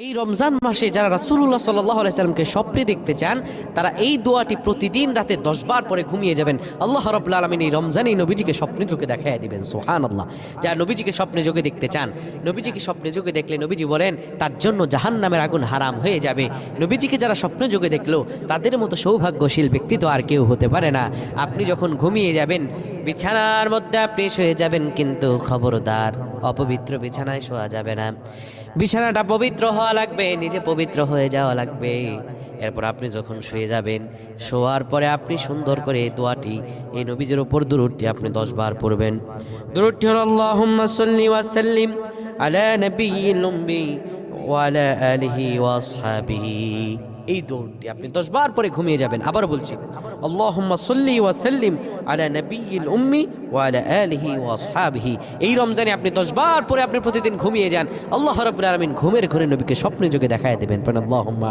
এই রমজান মাসে যারা রাসূলুল্লাহ সাল্লাল্লাহু আলাইহি সাল্লামকে স্বপ্নে দেখতে চান তারা এই দোয়াটি প্রতিদিন রাতে 10 বার পরে ঘুমিয়ে যাবেন। আল্লাহ রাব্বুল আলামিন এই রমজানে নবীজিকে স্বপ্নে যোগে দেখায় দিবেন। সুবহানাল্লাহ। যারা নবীজিকে স্বপ্নে যোগে দেখতে চান, নবীজিকে স্বপ্নে যোগে দেখলে নবীজি বলেন তার জন্য জাহান্নামের আগুন হারাম হয়ে যাবে। নবীজিকে যারা স্বপ্নে যোগে দেখলো তাদের মতো সৌভাগ্যশীল ব্যক্তি তো আর কেউ হতে পারে না। আপনি যখন ঘুমিয়ে যাবেন, বিছানার মধ্যে আপনি শুয়ে যাবেন, কিন্তু খবরদার অপবিত্র বিছানায় শোয়া যাবে না। বিছানাটা পবিত্র হওয়া লাগবে, নিজে পবিত্র হয়ে যাওয়া লাগবে। এরপর আপনি যখন শুয়ে যাবেন, শোয়ার পরে আপনি সুন্দর করে এই দোয়াটি, এই নবীজির উপর দুরূদটি আপনি 10 বার পড়বেন। দুরূদটি হলো আল্লাহুম্মা সাল্লি ওয়া সাল্লিম আলা নাবিয়্যিল উম্মি ওয়া আলা আলিহি ওয়া আসহাবিহি। এই দোয়াটি আপনি 10 বার পরে ঘুমিয়ে যাবেন। আবারও বলছি, আল্লাহুম্মা সাল্লি ওয়া সাল্লিম আলা নাবিয়্যিল উম্মি ওয়া আলা আলিহি ওয়া আসহাবিহি। এই রমজানে আপনি 10 বার পরে আপনি প্রতিদিন ঘুমিয়ে যান। আল্লাহ রাব্বুল আলামিন ঘুমের ঘরে নবীকে স্বপ্নে যোগে দেখায় দেবেন। আল্লাহুম্মা